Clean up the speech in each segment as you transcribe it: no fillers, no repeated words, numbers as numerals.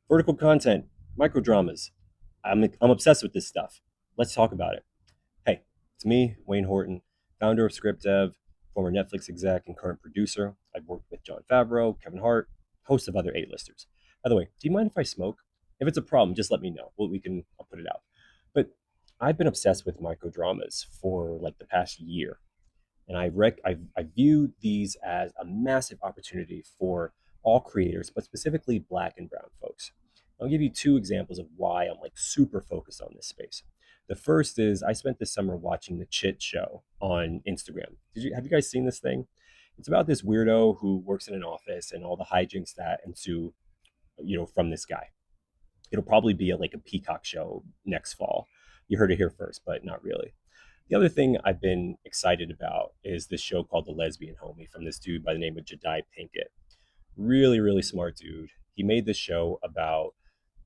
Vertical content, microdramas. I'm obsessed with this stuff. Let's talk about it. Hey, it's me, Wayne Horton, founder of Script Dev, former Netflix exec and current producer. I've worked with Jon Favreau, Kevin Hart, host of other A-listers. By the way, do you mind if I smoke? If it's a problem, just let me know. I'll put it out. But I've been obsessed with microdramas for like the past year, and I view these as a massive opportunity for all creators, but specifically Black and Brown folks. I'll give you two examples of why I'm like super focused on this space. The first is I spent this summer watching the Chit Show on Instagram. Have you guys seen this thing? It's about this weirdo who works in an office and all the hijinks that ensue, from this guy. It'll probably be like a Peacock show next fall. You heard it here first, but not really. The other thing I've been excited about is this show called The Lesbian Homie from this dude by the name of Jedi Pinkett. Really, really smart dude. He made this show about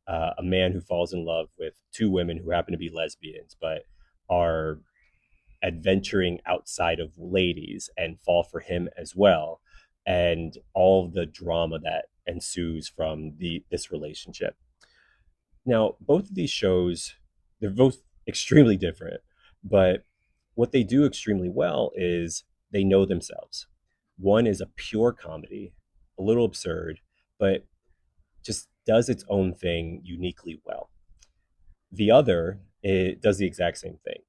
a man who falls in love with two women who happen to be lesbians, but are adventuring outside of ladies and fall for him as well, and all the drama that ensues from this relationship. Now, both of these shows, they're both extremely different, but what they do extremely well is they know themselves. One is a pure comedy, a little absurd, but just does its own thing uniquely well. The other, it does the exact same thing.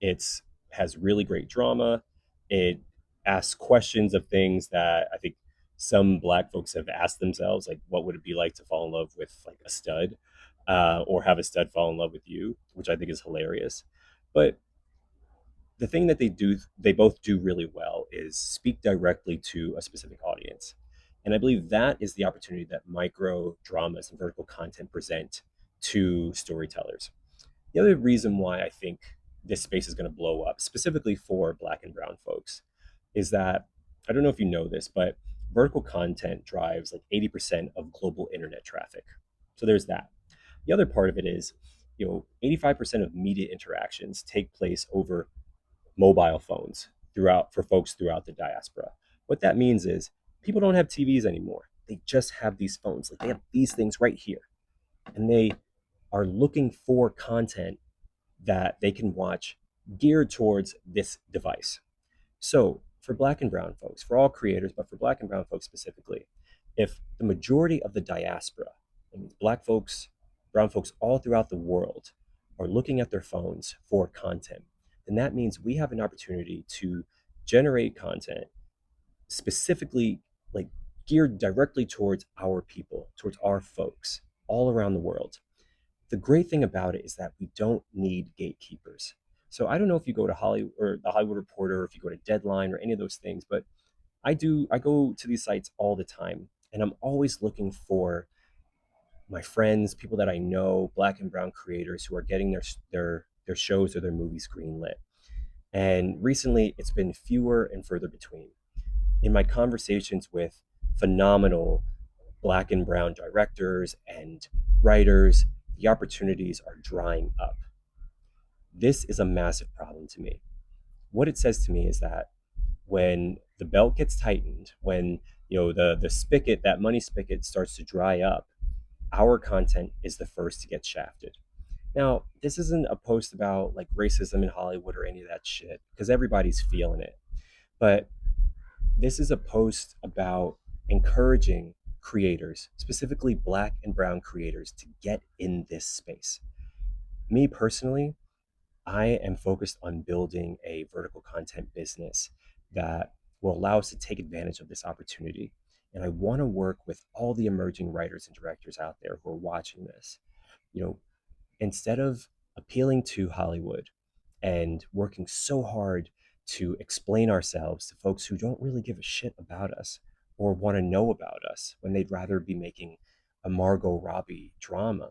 It's has really great drama. It asks questions of things that I think some black folks have asked themselves, like what would it be like to fall in love with like a stud, or have a stud fall in love with you, which I think is hilarious. But the thing that they both do really well is speak directly to a specific audience. And I believe that is the opportunity that micro dramas and vertical content present to storytellers. The other reason why I think this space is going to blow up, specifically for Black and Brown folks, is that I don't know if you know this, but vertical content drives like 80% of global internet traffic. So there's that. The other part of it is, 85% of media interactions take place over mobile phones throughout for folks throughout the diaspora. What that means is people don't have TVs anymore. They just have these phones. Like they have these things right here. And they are looking for content that they can watch geared towards this device. So, for Black and Brown folks, for all creators, but for Black and Brown folks specifically, if the majority of the diaspora, that means Black folks, Brown folks all throughout the world, are looking at their phones for content, then that means we have an opportunity to generate content specifically like geared directly towards our people, towards our folks all around the world. The great thing about it is that we don't need gatekeepers. So I don't know if you go to Hollywood or the Hollywood Reporter, or if you go to Deadline or any of those things, but I do. I go to these sites all the time, and I'm always looking for my friends, people that I know, Black and Brown creators who are getting their shows or their movies greenlit. And recently, it's been fewer and further between. In my conversations with phenomenal Black and Brown directors and writers, the opportunities are drying up. This is a massive problem to me. What it says to me is that when the belt gets tightened, when the spigot, that money spigot starts to dry up, our content is the first to get shafted. Now, this isn't a post about like racism in Hollywood or any of that shit, because everybody's feeling it. But this is a post about encouraging creators, specifically Black and Brown creators, to get in this space. Me personally, I am focused on building a vertical content business that will allow us to take advantage of this opportunity. And I want to work with all the emerging writers and directors out there who are watching this. You know, Instead of appealing to Hollywood and working so hard to explain ourselves to folks who don't really give a shit about us or want to know about us when they'd rather be making a Margot Robbie drama,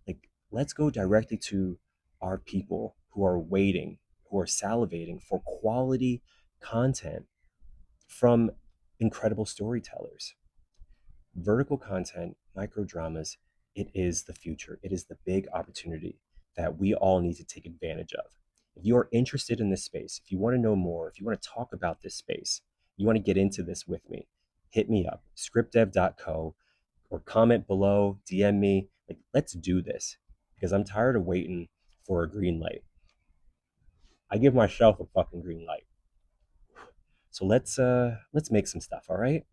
like let's go directly to our people who are waiting, who are salivating for quality content from incredible storytellers. Vertical content, micro dramas, it is the future. It is the big opportunity that we all need to take advantage of. If you are interested in this space, if you want to know more, if you want to talk about this space, you want to get into this with me, hit me up, scriptdev.co. or comment below, DM me. Like, let's do this because I'm tired of waiting for a green light. I give myself a fucking green light. So let's make some stuff, all right?